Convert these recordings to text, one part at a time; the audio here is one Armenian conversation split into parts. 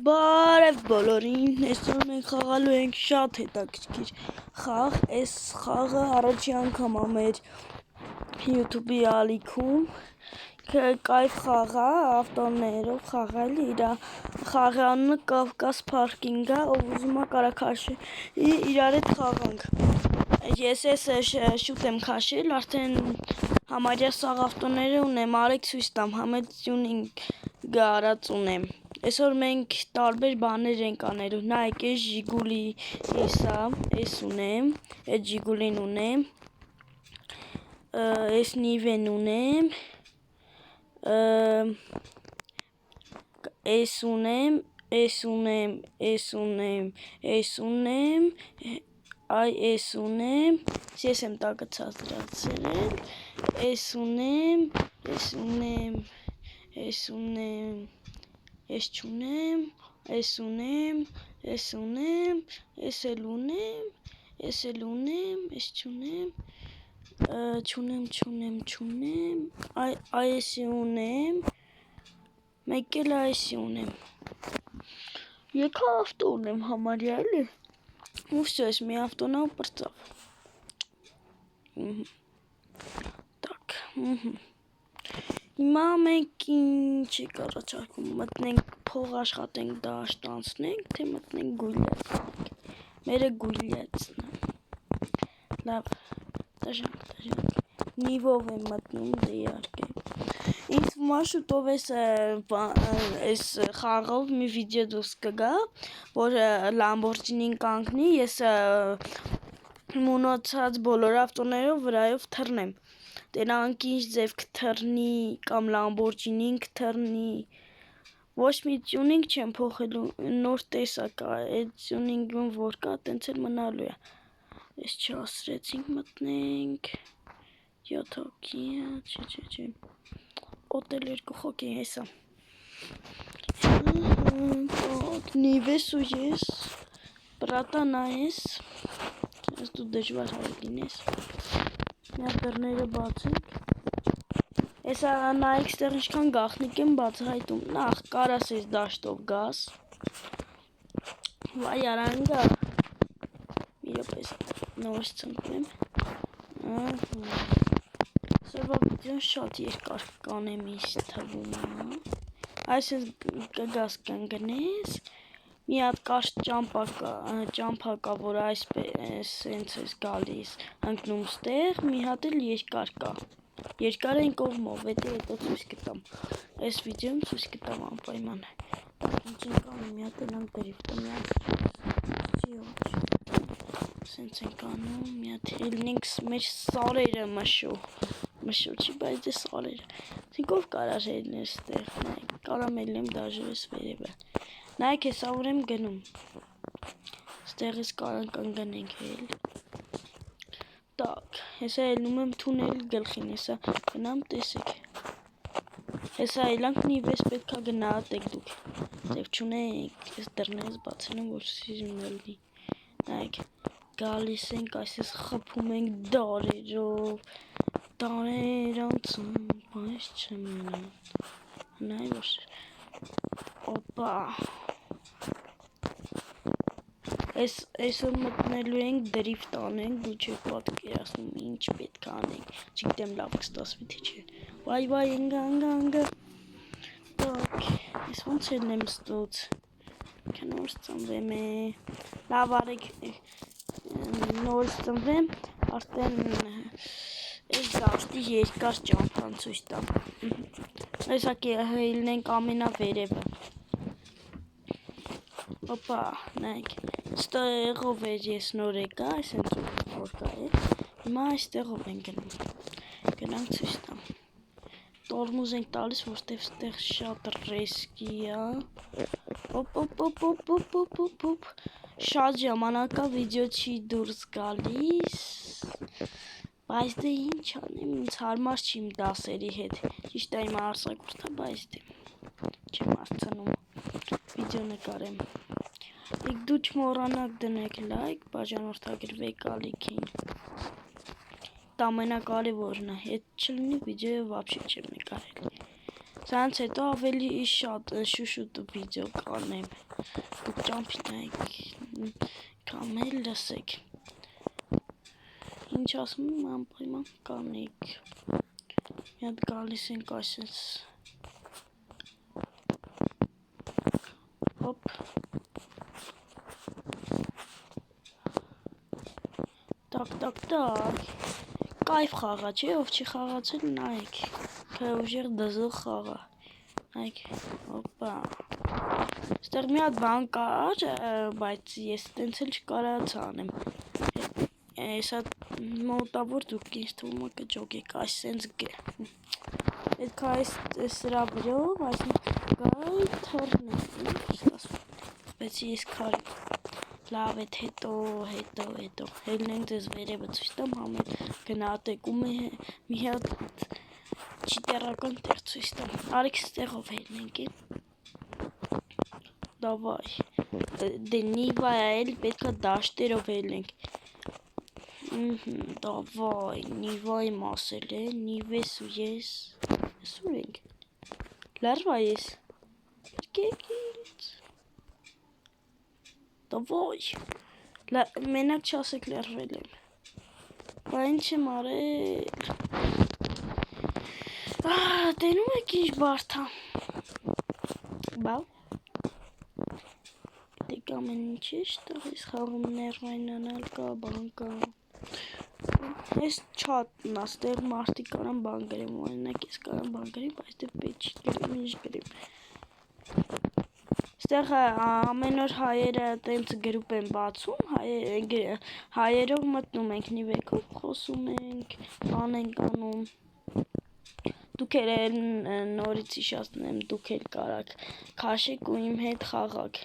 Բարև բոլորին, այսօր մենք խաղալու ենք շատ հետաքրքիր խաղ, այս խաղը առաջի անգամ մեր YouTube-ի ալիքում կայֆ խաղ է, ավտոներով խաղալ, իր խաղի անունը Կովկաս Parking է, ով ուզում է կարող քաշի իրար հետ խաղանք։ Ես շուտ եմ քաշել, արդեն համարյա սաղ ավտոները ունեմ, արեք ցույց տամ, համեցյունինգ արած ունեմ։ Այսօր մենք տարբեր բաներ ենք անելու, նայեք, այս Ժիգուլի էս ունեմ, այդ Ժիգուլին ունեմ, այս Նիվեն ունեմ, այս ունեմ, այս ունեմ, այս ունեմ, այս ունեմ, այ այս ունեմ, ես եմ տակը ցածրացրել, այս ունեմ, այս ունեմ, այս ունեմ, ես չունեմ, ես ունեմ, ես ունեմ, ես էլ ունեմ, ես էլ ունեմ, ես չունեմ, այսի ունեմ, մեկ էլ այսի ունեմ։ Եկա ավտո ունեմ համարյա էլի, ու վсё, ես մի ավտոնա ու պրծավ։ Так, Հիմա մենք ինչ եք առաջարկում, մտնենք փող աշխատենք դաշտ անցնենք, թե մտնենք գույլացնենք, մերը գույլացնա, լավ, տժանք, նիվով եմ մտնում, դե իհարկե, ինձ մաշուտով այս խաղով մի վիդեո դուրս կգա, որ Լամբորջինին կանգնի, ես մունոցած բոլոր ավտոներով վրայով թռնեմ, դրանք ինչ ձև կթռնի կամ Լամբորջինին կթռնի, ոչ մի տյունինգ չեմ փոխելու, նոր տեսակ է, այդ տյունինգում որ կա, տենց էլ մնալու է, ես չասրեցինք մտնենք, 7 հոգի է, չէ, օտել 2 հոգի հեսա, նիվես ու ես, պրատանա ես, ես դու դժվար հայգին ես, Նա դռները բացենք, Եսա նայեք ստեղ ինչքան գաղտնիք եմ բացահայտում, նախ կարաս ես դաշտով գաս, վայ արանգա, մի րոպես նորից ծնկվեմ, սրվա վիդեոն շատ երկար կանեմ ինձ թվում է, այսպես կգաս կընգնես, մի հատ կարճ ճամփա կա, որ այսպես սենց ես գալիս, ընկնում ստեղ, մի հատ էլ երկար կա, երկար են կողմով, հետո ցույց կտամ, այս վիդեոն ցույց կտամ անպայման, ինչ ենք անում, մի հատ էլ անգրիվտը, սենց ենք անում, մի հատ հելնենք մեր սարերը մշու չի, բայց դե սարերը, թինքով կարար հելներ ստեղ, կարամ հելնեմ դաժրես վերևը, նայք հեսա ուր եմ գնում, ստեղից կարանք ընգնենք հել, տակ, հեսա հելնում եմ թունել գլխին, հեսա գնամ տեսեք, հեսա իլանք նիվես պետքա գնահատեք դուք, ձև չունենք, ես դռնես բացել եմ, որ սիրուն ելնի, նայք, գալիս ենք, այսպես խփում ենք դարերով, դարեր անցում, բայց չմնան, նայ որ, օպա, այսօր մտնելու ենք դրիվտ անենք, դու չեք պատկերացնում ինչ պետք անենք, չգիտեմ լավ կստացվի թե չէ, վայ, ընգա, տակ, ես ոնց ելնեմ ստոց, նորից ծնվեմ լավ արեք, նորից ծնվեմ, արդեն այս դաշտի երկար ճամփան ցույց տամ, այսակի հելնենք ամենավերևը, օպա, նայք, ստեղով էր ես նոր եկա, այսենց որ կա հիմա այստեղով են գնում, գնանք ցույց տամ, տորմուզ ենք տալիս, որտև ստեղ շատ ռեսկի է, օպ, շատ ժամանակա վիդեո չի դուրս գալիս, բայց դե ինչ անեմ, ինձ հարմար չի իմ դասերի հետ, ճիշտ է իմ արձակուրդը, բայց դե չեմ արցնում, վիդեո նկարեմ, Եկ դու չմոռանաք դնեք լայք, բաժանորդագրվեք ալիքին, դա ամենակարևորն է, հետ չլինի վիդեոյը վաբշե չեմ նկարել, Սրանց հետո ավելի շատ շուշուտ վիդեո կանեմ, դուք ճամփինայք կամ էլ լսեք, ինչ ասում եմ անպայման կանեք, մի հատ գալիս ենք այսպես, հոպ, տակ, կայֆ խաղա չէ, ով չի խաղացել նայեք, թե ուժեղ դզող խաղա, նայեք, հոպա, ստեղ մի հատ բան կար, բայց ես տենց էլ չկարողացա անեմ, հեսա մոտավոր դուք ինձ թվում է կջոգեք, այս սենց պետք է այս սրա վրով, այս գայ թռնենք, բայց ես քարի, լավ էդ հետո, հելնենք ձեզ վերևը ցույց տամ, համեն գնահատեք ու մի հատ չիտերական տեղ ցույց տամ, արիք ստեղով հելնենք դավայ, դե նիվայ էլ պետք է դաշտերով հելնենք, դավայ, նիվայ մասել է, նիվ ես ու ես ուր ենք, լարվա ես, եկեք ինձ, դավայ, մենակ չասեք լարվել եմ, բա ինչ եմ արել, տենում եք ինչ բարդ է, բա, դեք ամեն ինչ է շտեղ, ես խաղում ներվայնանալ կա, բան կա, ես չատն աստեղ մարդիկ կարան բան գրեմ, օրինակ ես կարան բան գրեմ, բայց դե պետք չի գրեմ, ինչ գրեմ, ստեղ ամեն օր հայերը տենց գրուպ են բացում, հայերով մտնում ենք, նիվեկով խոսում ենք, բան ենք անում, դուք էլ նորից իշացնեմ, դուք էլ կարաք քաշեք ու իմ հետ խաղաք,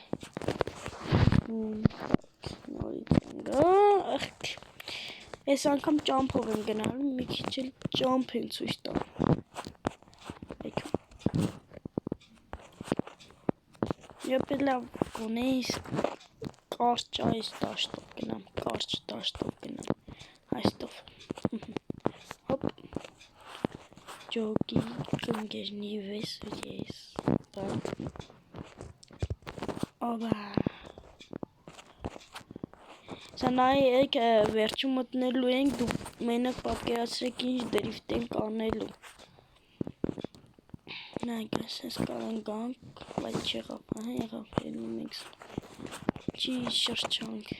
նորից են գա, ես անգամ ճամփով եմ գնալու, մի քիչ էլ ճամփ են ցույց տամ, Եպ լավ գոնեիս կարճ այս դաշտով գնամ, կարճ դաշտով գնամ, այստով, հոպ, ջոգի կնգեր նիվես ու ես, օբա, սա նայեք վերջում մտնելու ենք, դուք մենակ պատկերացրեք ինչ դրիվտ ենք անելու, նայք ասես կարան գանք, բայց չեղավ, եղավ, հելնում ենք, չի շրջանք,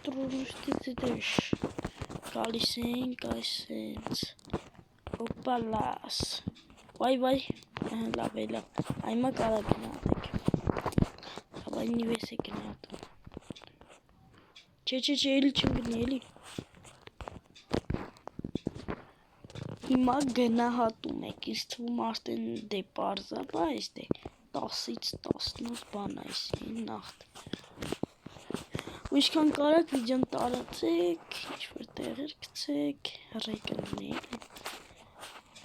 տրուրուստից դեշ, գալիս ենք այսենց, օպալաս, վայ, լավ է, այմա կարա գնատեք, հավայ նիվես է գնատում, չէ, էլի չեմ գնի, էլի, հիմա գնահատում եք, ինձ թվում արդեն դե պարզա, բայց դե 10-ից 18 բան այսին նախտ, ու ինչքան կարաք վիդեոն տարածեք, ինչ-որ տեղեր գցեք, ռեյկններ,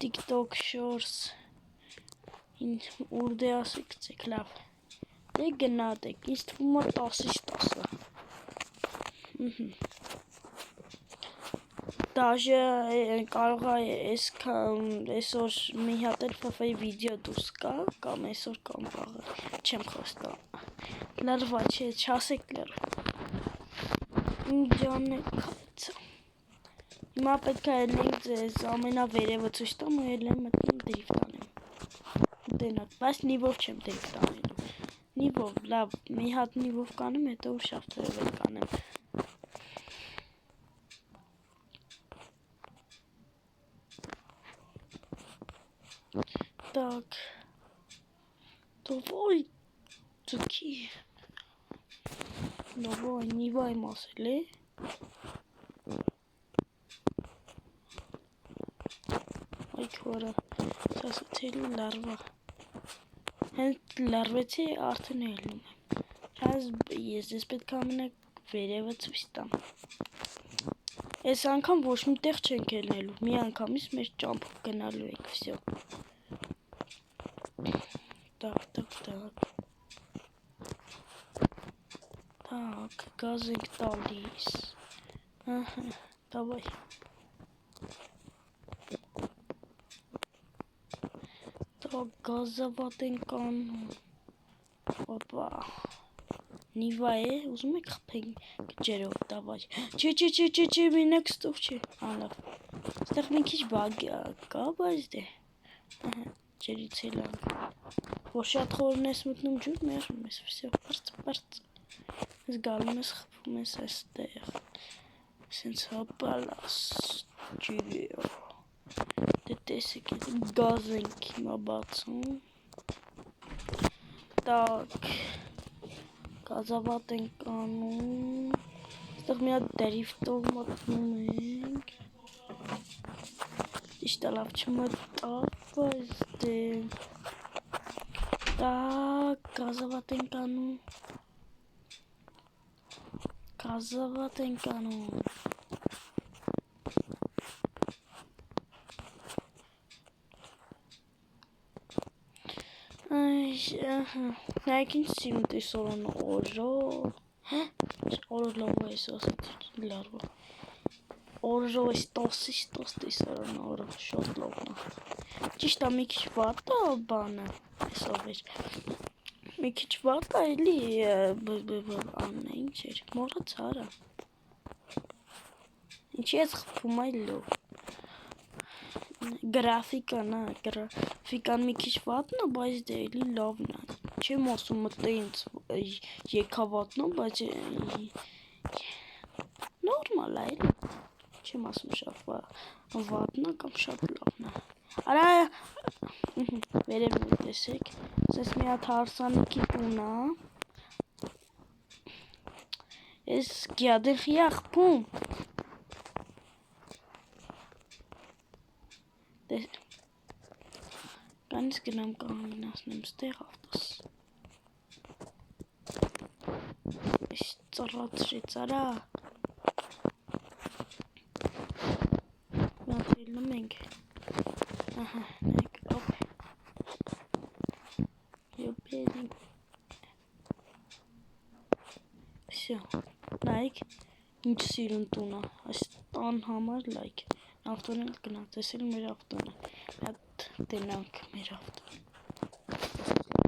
TikTok Shorts, ուր դե ասեք գցեք, լավ, դե գնահատեք, ինձ թվում է 10-ից 10, Դաժե կարող է այսօր մի հատ էլ ֆֆ-ի վիդեո դուրս կա, կամ այսօր կամ վաղը, չեմ խոստա, լրվա չէ, չասեք լրվա, ինչ անեք կայցա, հիմա պետք է ելնենք ձեզ ամենավերևը ցույց տամ ու ելնեմ մտնում դրիվտ անեմ, դենակ, բայց նիվով չեմ դրիվտ անելու, նիվով, լավ, մի հատ նիվով կանեմ, հետո ու շավթերով էլ կանեմ, Так, давай, таки, давай, նիվայ մասել է, այք որը, սասուցելի լարվա, հենց լարվեցի արդեն ելնում եմ, հազ ես պետք ամենակ վերևը ցույց տամ, ես անգամ ոչ մի տեղ չենք ելնելու, մի անգամից մեր ճամփով գնալու ենք, վսյո, Так, գազ ենք տալիս, давай, Գազավատ ենք անում, Опа, Նիվա է, ուզում եք խփենք գջերով, դավայ, չէ, մենակ ստով չէ, լավ, ստեղ մի քիչ բագ կա, բայց դե, ջերից էլ ան, որ շատ խորն ես մտնում ջուր, մերում ես, վսյո, պրծ, ես գալում ես խփում ես այստեղ, սենց հապալաս, ջիրեո, դե տեսեք, գազ ենք հիմա բացում, տակ, գազավատ ենք անում, ստեղ մի հատ դրիվտով մտնում ենք, իշտա լավ չմտավ, բայց դե, տակ, գազավատ ենք անում, նայք ինչ սիրուն տեսորան օրով, օրով լավ ես ասացի, լարվա, օրով ես տոս տեսորան օրով, շատ լավն է, ճիշտ է մի քիչ վատ է բանը, այսով էր, մի քիչ վատ է էլի, աննա ինչ էր, մորաց արա, ինչի ես խփում այլով, գրաֆիկան մի քիչ վատն է, բայց դե էլի լավն է, չեմ ասում մտե ինձ եկավատն է, բայց նորմալ է էլի, չեմ ասում շատ վատն է կամ շատ լավն է, արա, վերև մի տեսեք, սես մի հատ հարսանիքի տուն է, ես գյադեն խիա խփում, Կանից գնամ կանգնացնեմ ստեղ ավտոս, ես ծռացրեց արա, մատելնում ենք, ահա, նայք, օպ, յոպերին, վսյո, նայք, ինչ սիրուն տուն է, այս տան համար լայք, ավտոն էլ գնա, տեսել մեր ավտոնը, հատ դենանք մեր ավտոն,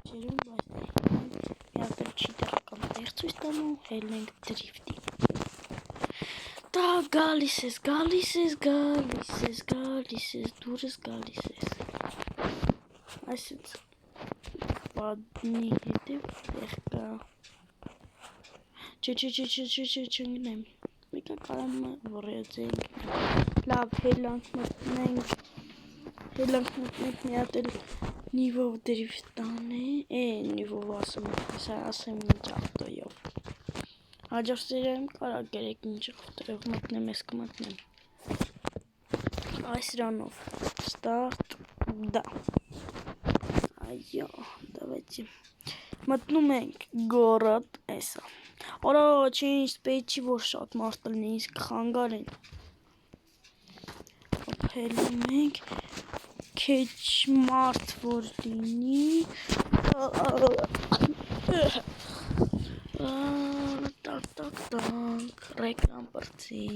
չերում, բայց մի հատ էլ չի տեղական տեղ ծույս տանում, հելնենք դրիվտի, դա գալիս ես, դուրս գալիս ես, այսից բադնի հետև տեղ կա, չէ, չնգնեմ, մեկա կարամ վռեձենք, լավ, հելանք մտնենք, մի հատ էլ նիվով դրիվտան է, նիվով ասեմ ինչ ավտոյով, հաջորդ սերիայում կարա գերեք ինչ ավտոյով մտնեմ, ես կմտնեմ, այս ռանով, ստարտ, դա, այո, դավայցի, մտնում ենք գորդ, էսա, արա, ինչ պետք չի, որ շատ մարդ լինի, իսկ խանգար են, հելում ենք, քեչ մարդ որ լինի, տակ, ռեկլամ պրծի,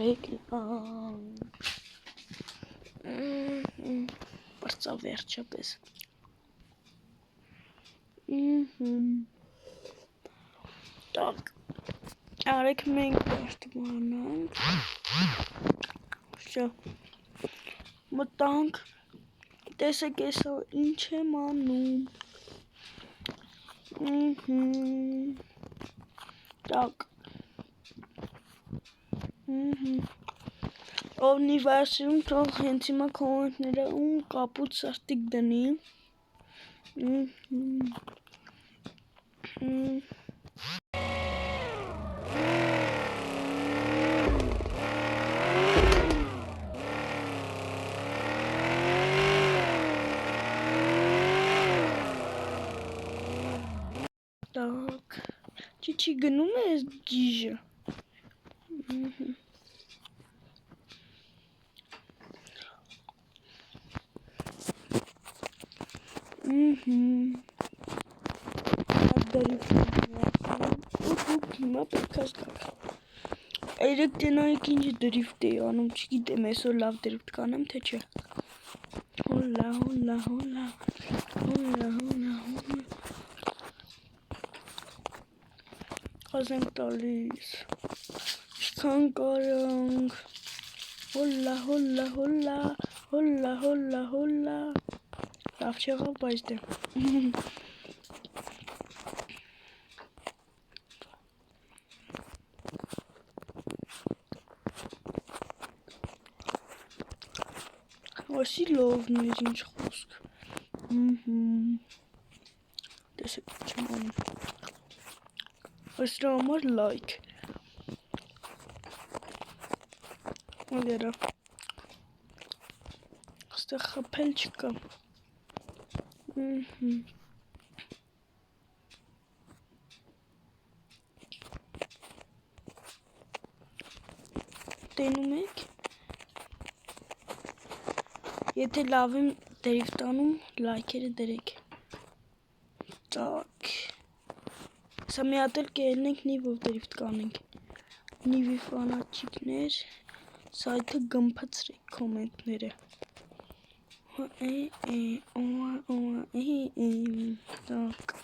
ռեկլամ, պրծա վերջապես, տակ, արեք մենք պաշտմանանք, շո, մտանք, տեսեք եսա ինչ եմ անում, տակ, ով նիվասիում թող հենց հիմա կոմենտները կապուտ սարտիկ դնի, տակ, չի գնում է ես գիժը, հիմա պետք է զգաք, երեք տենայիք ինչ դրիվտ էի անում, չգիտեմ, այսօր լավ դրիվտ կանեմ, թե չէ, Ասենք տալիս Ինչքան կարանք Հոլա Լավ չեղավ, բայց դե Այսի լովն էր ինչ խոսք Տեսեք չեմ անում Այսրա համար լայք Ոգերա Աստեղ խպել չկա Տենում եք Եթե լավ եմ դերիվ տանում լայքերը դրեք Տակ Սա մի հատ էլ կելնենք նիվով դերիվ կանենք Նիվի ֆանատչիկներ Սայթը գմպացրեք կոմենտները Տակ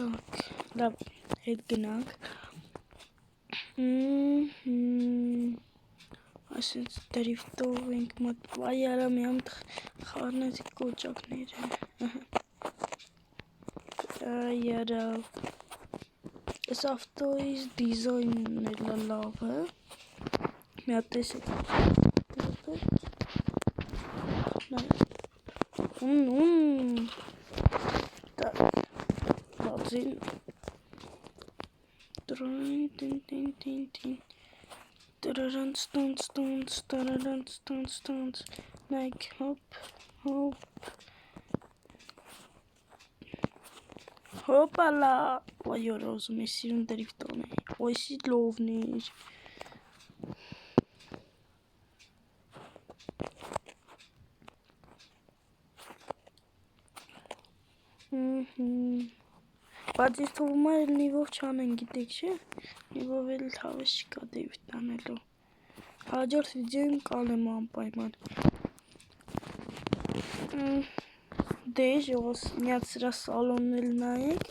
Տակ Լավ հետ գնանք Այսինց դերիվ տով ենք մոտ Վայ արա մի ամտ խարնեցի կոճակները Այ արա Ես ավտոյիս դիզայնն էլ լավը Մի հատ տեսեք Так Բացին Տրանց Նայք հոպ Հոպալա Ոյ օրոզում ես սիրուն դերիվ տոն է Ոյսի լովն էր Բայց ես թվում է նիվով չանեն գիտեք չէ Նիվով էլ հավես չկա դերիվ տանելու Հաջորդ վիդեոյում կանեմ անպայման Դե միած սրա սալոնն էլ նայեք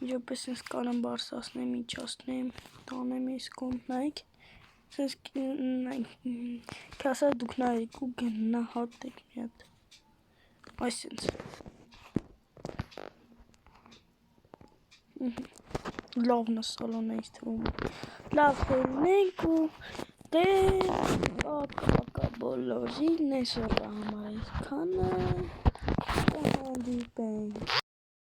Իջոպես ես կանեմ բարսասնեմ, իջասնեմ, տանեմ ես կոմտ նայք Սենց կասա դուք նայեք ու գնահատեք մի հատ Այսենց Լավն է սալոնը ինձ թվում Լավ խելնենք ու դե Պակա բոլորին այսօր համար այսքանը Հանդիպենք